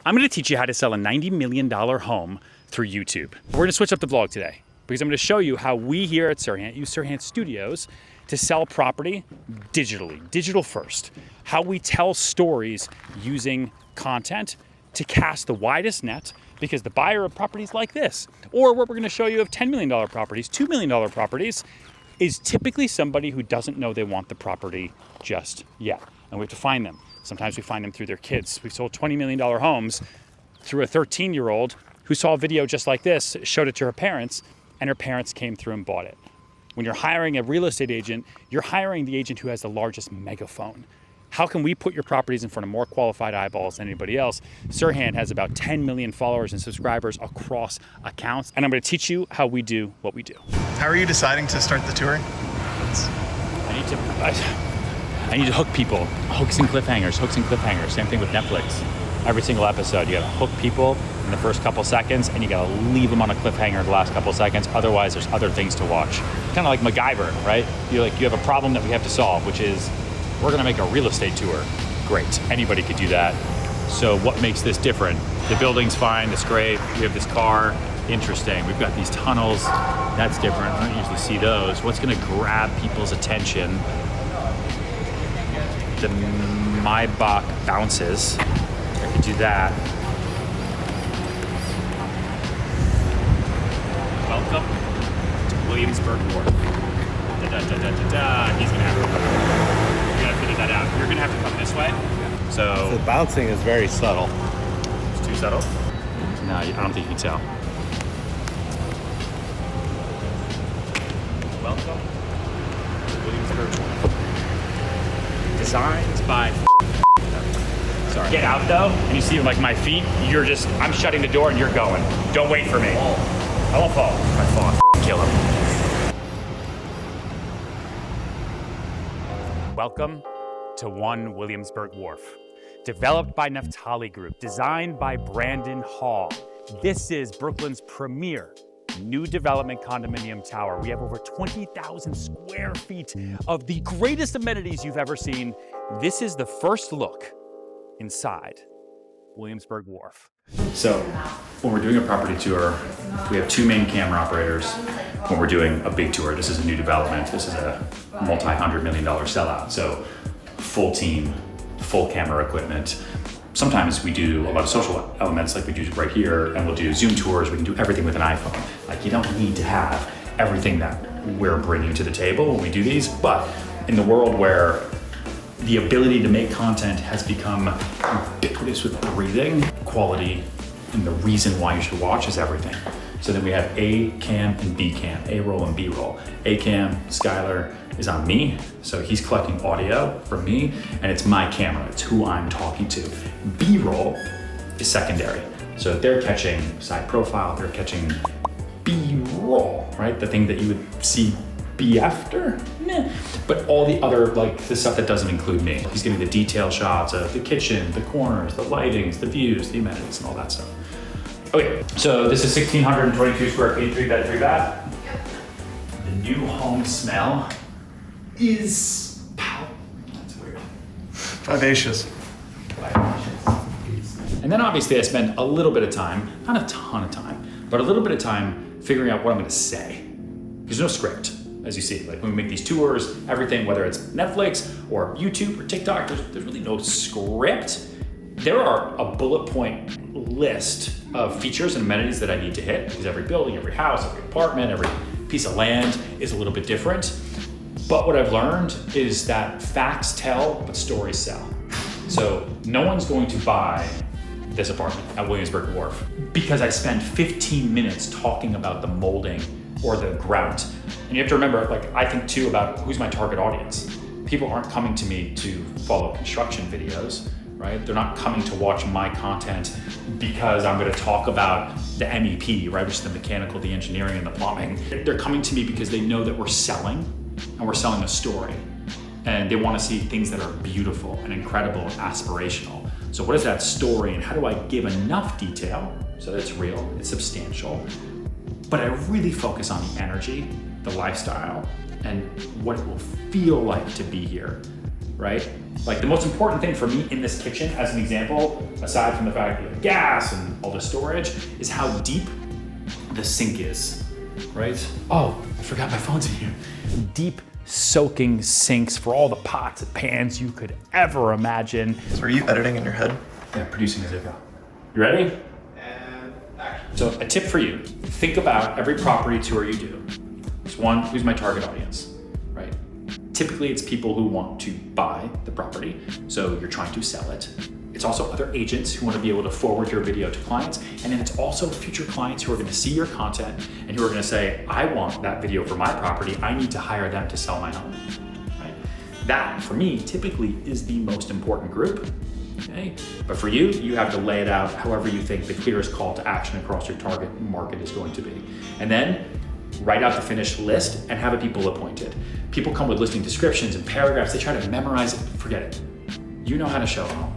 I'm gonna teach you how to sell a $90 million home through YouTube. We're gonna switch up the vlog today because I'm gonna show you how we here at Serhant use Serhant Studios to sell property digitally, digital first. How we tell stories using content to cast the widest net, because the buyer of properties like this, or what we're gonna show you of $10 million properties, $2 million properties, is typically somebody who doesn't know they want the property just yet. And we have to find them. Sometimes we find them through their kids. We've sold $20 million homes through a 13-year-old who saw a video just like this, showed it to her parents, and her parents came through and bought it. When you're hiring a real estate agent, you're hiring the agent who has the largest megaphone. How can we put your properties in front of more qualified eyeballs than anybody else? Serhant has about 10 million followers and subscribers across accounts, and I'm gonna teach you how we do what we do. How are you deciding to start the touring? I need to hook people. Hooks and cliffhangers. Same thing with Netflix. Every single episode, you gotta hook people in the first couple seconds and you gotta leave them on a cliffhanger the last couple seconds. Otherwise, there's other things to watch. Kind of like MacGyver, right? You have a problem that we have to solve, which is we're gonna make a real estate tour. Great, anybody could do that. So what makes this different? The building's fine, it's great. We have this car, interesting. We've got these tunnels, that's different. I don't usually see those. What's gonna grab people's attention? The Maybach bounces. I could do that. Welcome to Williamsburg Wharf. He's gonna have to, we gotta figure that out. You're gonna have to come this way. So the bouncing is very subtle. It's too subtle? No, I don't think you can tell. Welcome to Williamsburg Wharf. Designed by sorry. Get out though, and you see like my feet, I'm shutting the door and you're going. Don't wait for me. I won't fall. If I fall, I'll kill him. Welcome to One Williamsburg Wharf. Developed by Naftali Group, designed by Brandon Hall. This is Brooklyn's premier new development condominium tower. We have over 20,000 square feet of the greatest amenities you've ever seen. This is the first look inside Williamsburg Wharf. So when we're doing a property tour, we have two main camera operators. When we're doing a big tour, this is a new development. This is a multi-$100 million sellout. So full team, full camera equipment. Sometimes we do a lot of social elements like we do right here, and we'll do Zoom tours. We can do everything with an iPhone. Like, you don't need to have everything that we're bringing to the table when we do these, but in the world where the ability to make content has become ubiquitous with breathing, quality and the reason why you should watch is everything. So then we have A cam and B cam, A roll and B roll. A cam, Skylar, is on me, so he's collecting audio from me, and it's my camera, it's who I'm talking to. B roll is secondary. So they're catching side profile, they're catching B roll, right? The thing that you would see B after, nah. But all the other, like the stuff that doesn't include me. He's getting the detail shots of the kitchen, the corners, the lightings, the views, the amenities, and all that stuff. Okay, so this is 1,622 square feet, 3-bed, 3-bath. The new home smell is, that's weird. Vivacious. And then obviously I spend a little bit of time, not a ton of time, but a little bit of time figuring out what I'm gonna say. There's no script, as you see. Like when we make these tours, everything, whether it's Netflix or YouTube or TikTok, there's really no script. There are a bullet point list of features and amenities that I need to hit, because every building, every house, every apartment, every piece of land is a little bit different. But what I've learned is that facts tell, but stories sell. So no one's going to buy this apartment at Williamsburg Wharf because I spend 15 minutes talking about the molding or the grout. And you have to remember, like, I think too about who's my target audience. People aren't coming to me to follow construction videos, right? They're not coming to watch my content because I'm gonna talk about the MEP, right? Which is the mechanical, the engineering, and the plumbing. They're coming to me because they know that we're selling, and we're selling a story. And they wanna see things that are beautiful and incredible and aspirational. So what is that story, and how do I give enough detail so that it's real, it's substantial, but I really focus on the energy, the lifestyle, and what it will feel like to be here. right? Like the most important thing for me in this kitchen, as an example, aside from the fact that you have gas and all the storage, is how deep the sink is, right? Oh, I forgot my phone's in here. Deep soaking sinks for all the pots and pans you could ever imagine. So are you editing in your head? Yeah, producing as I go. You ready? And action. So a tip for you, think about every property tour you do. There's one, who's my target audience, right? Typically it's people who want to buy the property, so you're trying to sell it. It's also other agents who want to be able to forward your video to clients, and then it's also future clients who are going to see your content and who are going to say, I want that video for my property, I need to hire them to sell my home, right? That, for me, typically is the most important group, okay? But for you, you have to lay it out however you think the clearest call to action across your target market is going to be. And then write out the finished list and have it be bullet pointed. People come with listing descriptions and paragraphs, they try to memorize it, forget it. You know how to show a home.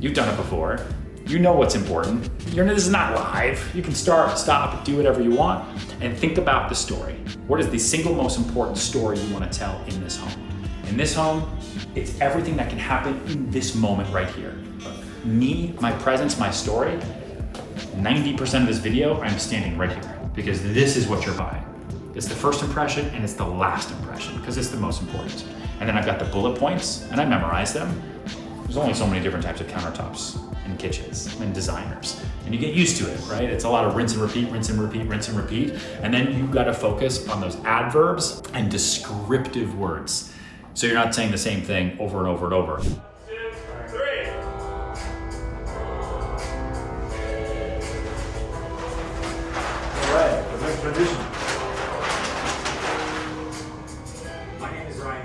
You've done it before. You know what's important. This is not live. You can start, stop, do whatever you want, and think about the story. What is the single most important story you want to tell in this home? In this home, it's everything that can happen in this moment right here. Me, my presence, my story, 90% of this video, I'm standing right here because this is what you're buying. It's the first impression and it's the last impression because it's the most important. And then I've got the bullet points and I memorize them. There's only so many different types of countertops and kitchens and designers. And you get used to it, right? It's a lot of rinse and repeat, rinse and repeat, rinse and repeat. And then you've got to focus on those adverbs and descriptive words. So you're not saying the same thing over and over and over. 2, 3. All right, let's transition.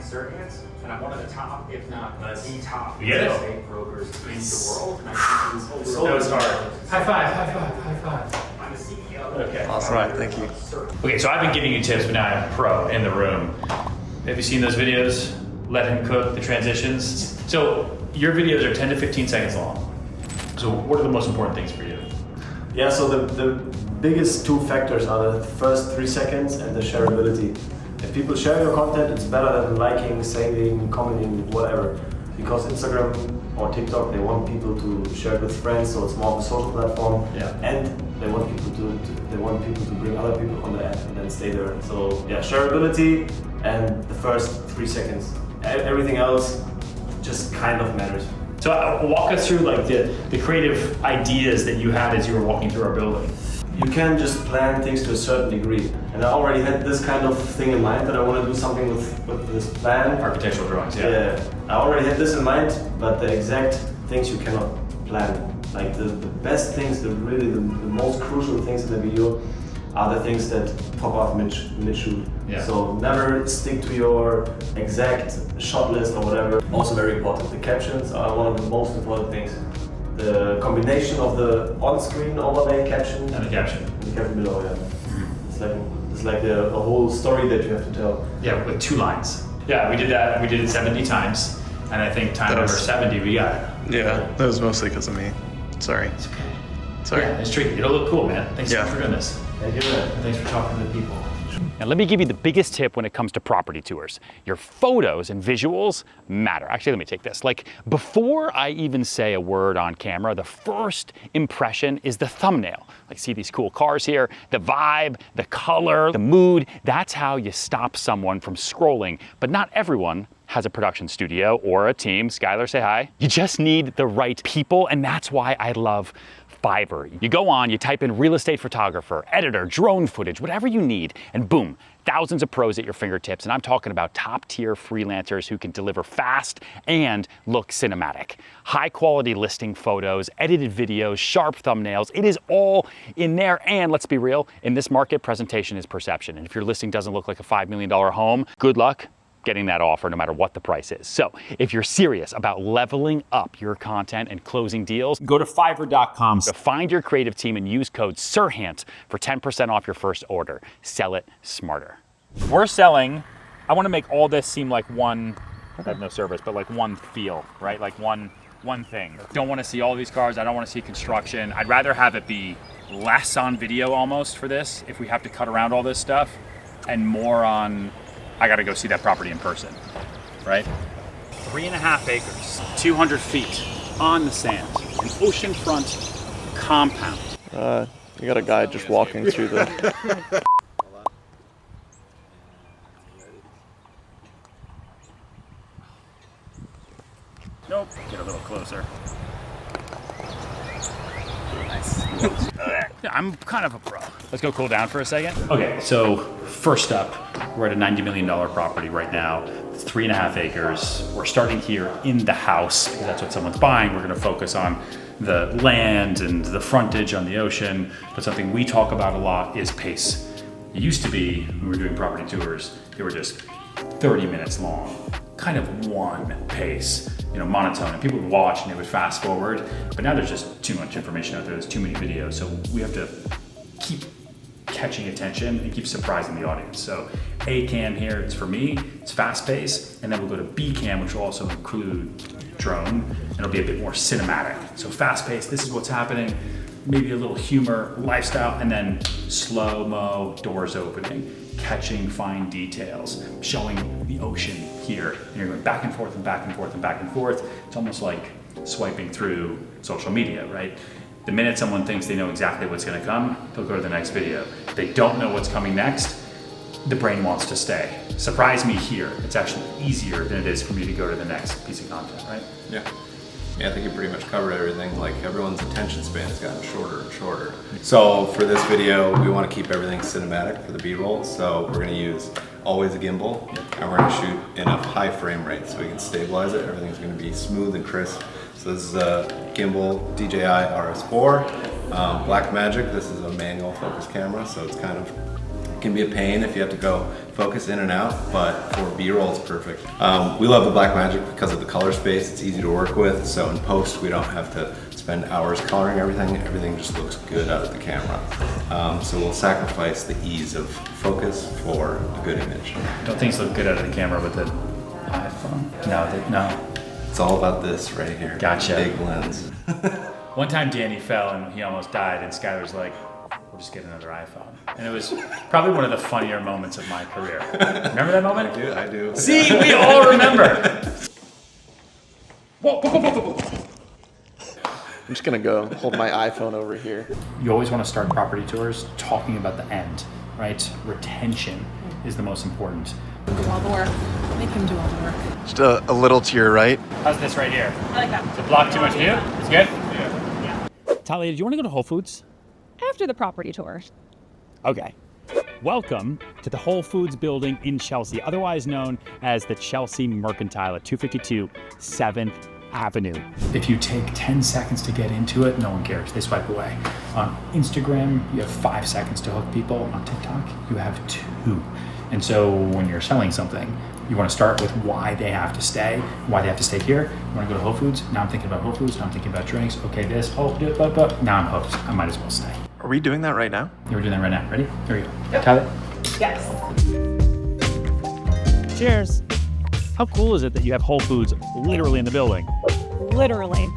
Serhant, and I'm one of the top, if not the top, Yeah. real estate brokers in the world. And I think he's That was hard. High five, high five, high five. I'm the CEO. Okay. Awesome. All right, thank you. Okay, so I've been giving you tips, but now I have a pro in the room. Have you seen those videos? Let him cook the transitions. So your videos are 10 to 15 seconds long. So what are the most important things for you? Yeah, so the biggest two factors are the first 3 seconds and the shareability. If people share your content, it's better than liking, saving, commenting, whatever. Because Instagram or TikTok, they want people to share it with friends, so it's more of a social platform. Yeah. And they want people to bring other people on the app and then stay there. So yeah, shareability and the first 3 seconds. Everything else just kind of matters. So walk us through like the creative ideas that you had as you were walking through our building. You can just plan things to a certain degree. And I already had this kind of thing in mind that I want to do something with this plan. Architectural drawings, Yeah, I already had this in mind, but the exact things you cannot plan. Like the best things, the most crucial things in the video are the things that pop off mid-shoot. Yeah. So never stick to your exact shot list or whatever. Also very important, the captions are one of the most important things. The combination of the on-screen overlay caption And the caption. and the caption below, yeah. Mm-hmm. It's like a whole story that you have to tell. Yeah, with 2 lines. Yeah, we did that. We did it 70 times. And I think time That number was- 70, we got it. Yeah, that was mostly because of me. Sorry. Sorry. Yeah, it's tricky. It'll look cool, man. Thanks so Yeah. much for doing this. Thank you, man. And thanks for talking to the people. And let me give you the biggest tip when it comes to property tours. Your photos and visuals matter. Actually, let me take this. Like, before I even say a word on camera, the first impression is the thumbnail. Like, see these cool cars here, the vibe, the color, the mood. That's how you stop someone from scrolling. But not everyone has a production studio or a team. Skylar, say hi. You just need the right people, and that's why I love Fiverr. You go on, you type in real estate photographer, editor, drone footage, whatever you need, and boom, thousands of pros at your fingertips. And I'm talking about top tier freelancers who can deliver fast and look cinematic. High quality listing photos, edited videos, sharp thumbnails, it is all in there. And let's be real, in this market, presentation is perception. And if your listing doesn't look like a $5 million home, good luck getting that offer no matter what the price is. So if you're serious about leveling up your content and closing deals, go to fiverr.com to find your creative team and use code Serhant for 10% off your first order. Sell it smarter. We're selling, I want to make all this seem like one, I have no service, but like one feel, right? Like one thing. Don't want to see all these cars. I don't want to see construction. I'd rather have it be less on video almost for this, if we have to cut around all this stuff, and more on, I gotta go see that property in person, right? 3.5 acres, 200 feet on the sand, an oceanfront compound. You got a guy just walking through the... Nope. Get a little closer. Nice. Yeah, I'm kind of a pro. Let's go cool down for a second. Okay, so first up, we're at a $90 million property right now. It's 3.5 acres. We're starting here in the house because that's what someone's buying. We're gonna focus on the land and the frontage on the ocean, but something we talk about a lot is pace. It used to be, when we were doing property tours, they were just 30 minutes long, kind of one pace, monotone, and people would watch and they would fast forward, but now there's just too much information out there, there's too many videos, so we have to keep catching attention and keep surprising the audience. So A cam here, it's for me, it's fast paced, and then we'll go to B cam, which will also include drone, and it'll be a bit more cinematic. So fast paced, this is what's happening, maybe a little humor, lifestyle, and then slow-mo, doors opening, catching fine details, showing the ocean here. And you're going back and forth and back and forth and back and forth. It's almost like swiping through social media, right? The minute someone thinks they know exactly what's going to come, they'll go to the next video. If they don't know what's coming next, the brain wants to stay. Surprise me here. It's actually easier than it is for me to go to the next piece of content, right? Yeah. Yeah, I think you pretty much covered everything. Like, everyone's attention span has gotten shorter and shorter. So for this video, we want to keep everything cinematic for the B-roll. So we're going to use always a gimbal, and we're going to shoot in a high frame rate so we can stabilize it. Everything's going to be smooth and crisp. So this is a gimbal DJI RS4, Blackmagic. This is a manual focus camera, so it's kind of can be a pain if you have to go focus in and out, but for B-roll it's perfect. We love the Blackmagic because of the color space. It's easy to work with, so in post we don't have to spend hours coloring everything. Everything just looks good out of the camera. So we'll sacrifice the ease of focus for a good image. Don't things look good out of the camera with the iPhone? No. It's all about this right here. Gotcha. Big lens. One time Danny fell and he almost died, and Skylar's like, we'll just get another iPhone. And it was probably one of the funnier moments of my career. Remember that moment? I do. See, we all remember. Whoa. I'm just gonna go hold my iPhone over here. You always want to start property tours talking about the end, right? Retention is the most important. Do all the work. Make him do all the work. Just a little to your right. How's this right here? I like that. Does it block too much view? It's good? Yeah. Talia, do you want to go to Whole Foods? After the property tour. Okay. Welcome to the Whole Foods building in Chelsea, otherwise known as the Chelsea Mercantile at 252 7th Avenue. If you take 10 seconds to get into it, no one cares. They swipe away. On Instagram, you have 5 seconds to hook people. On TikTok, you have 2. And so when you're selling something, you want to start with why they have to stay, why they have to stay here. You want to go to Whole Foods? Now I'm thinking about Whole Foods. Now I'm thinking about drinks. Okay, this. Oh, now I'm hooked. I might as well stay. Are we doing that right now? Yeah, we're doing that right now. Ready? Here we go. Yep. Tyler? Yes. Cheers. How cool is it that you have Whole Foods literally in the building? Literally.